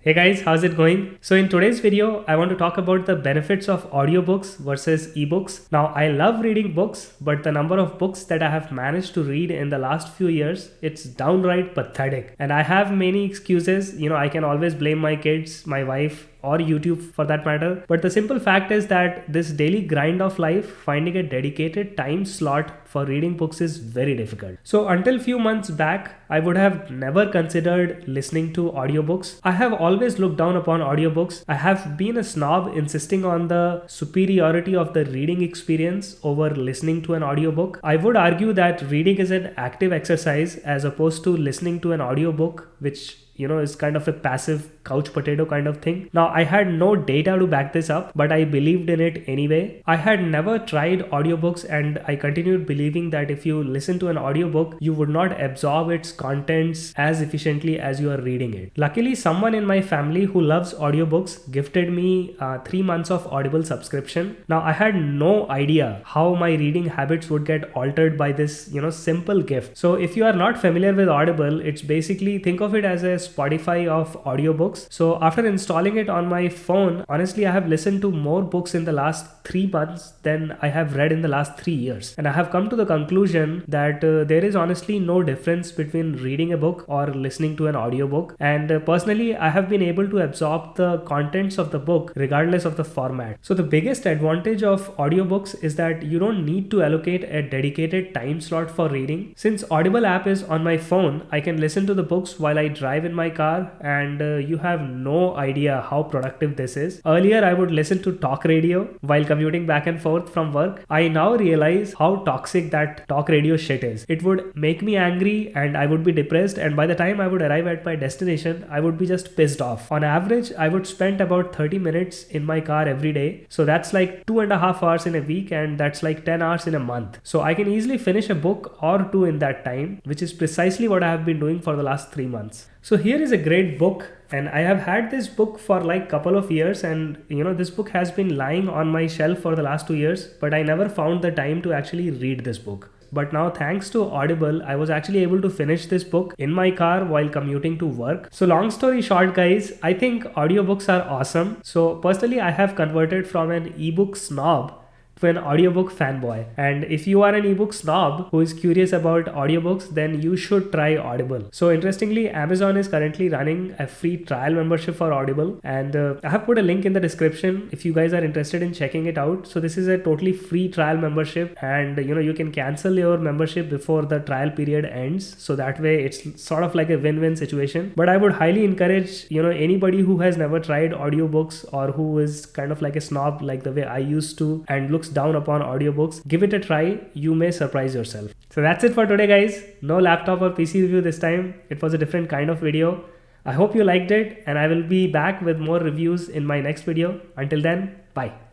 Hey guys, how's it going? So in today's video, I want to talk about the benefits of audiobooks versus ebooks. Now, I love reading books, but the number of books that I have managed to read in the last few years, it's downright pathetic. And I have many excuses. I can always blame my kids, my wife, or YouTube for that matter. But the simple fact is that this daily grind of life, finding a dedicated time slot for reading books is very difficult. So until few months back, I would have never considered listening to audiobooks. I have always looked down upon audiobooks. I have been a snob insisting on the superiority of the reading experience over listening to an audiobook. I would argue that reading is an active exercise as opposed to listening to an audiobook, which is kind of a passive couch potato kind of thing. Now, I had no data to back this up, but I believed in it anyway. I had never tried audiobooks and I continued believing that if you listen to an audiobook, you would not absorb its contents as efficiently as you are reading it. Luckily, someone in my family who loves audiobooks gifted me 3 months of Audible subscription. Now, I had no idea how my reading habits would get altered by this, simple gift. So if you are not familiar with Audible, it's basically, think of it as a Spotify of audiobooks. So after installing it on my phone, honestly, I have listened to more books in the last 3 months than I have read in the last 3 years. And I have come to the conclusion that there is honestly no difference between reading a book or listening to an audiobook. And personally, I have been able to absorb the contents of the book regardless of the format. So the biggest advantage of audiobooks is that you don't need to allocate a dedicated time slot for reading. Since Audible app is on my phone, I can listen to the books while I drive in my car, and you have no idea how productive this is. Earlier, I would listen to talk radio while commuting back and forth from work. I now realize how toxic that talk radio shit is. It would make me angry and I would be depressed, and by the time I would arrive at my destination, I would be just pissed off. On average, I would spend about 30 minutes in my car every day. So that's like 2.5 hours in a week, and that's like 10 hours in a month. So I can easily finish a book or two in that time, which is precisely what I have been doing for the last 3 months. So here is a great book, and I have had this book for like couple of years, and this book has been lying on my shelf for the last 2 years, but I never found the time to actually read this book. But now, thanks to Audible, I was actually able to finish this book in my car while commuting to work. So long story short, guys, I think audiobooks are awesome. So personally, I have converted from an ebook snob to an audiobook fanboy. And if you are an ebook snob who is curious about audiobooks, then you should try Audible. So interestingly, Amazon is currently running a free trial membership for Audible, and I have put a link in the description if you guys are interested in checking it out. So this is a totally free trial membership, and you can cancel your membership before the trial period ends. So that way it's sort of like a win-win situation. But I would highly encourage anybody who has never tried audiobooks or who is kind of like a snob like the way I used to and looks down upon audiobooks, give it a try. You may surprise yourself. So that's it for today, guys. No laptop or PC review this time. It was a different kind of video. I hope you liked it, and I will be back with more reviews in my next video. Until then, bye.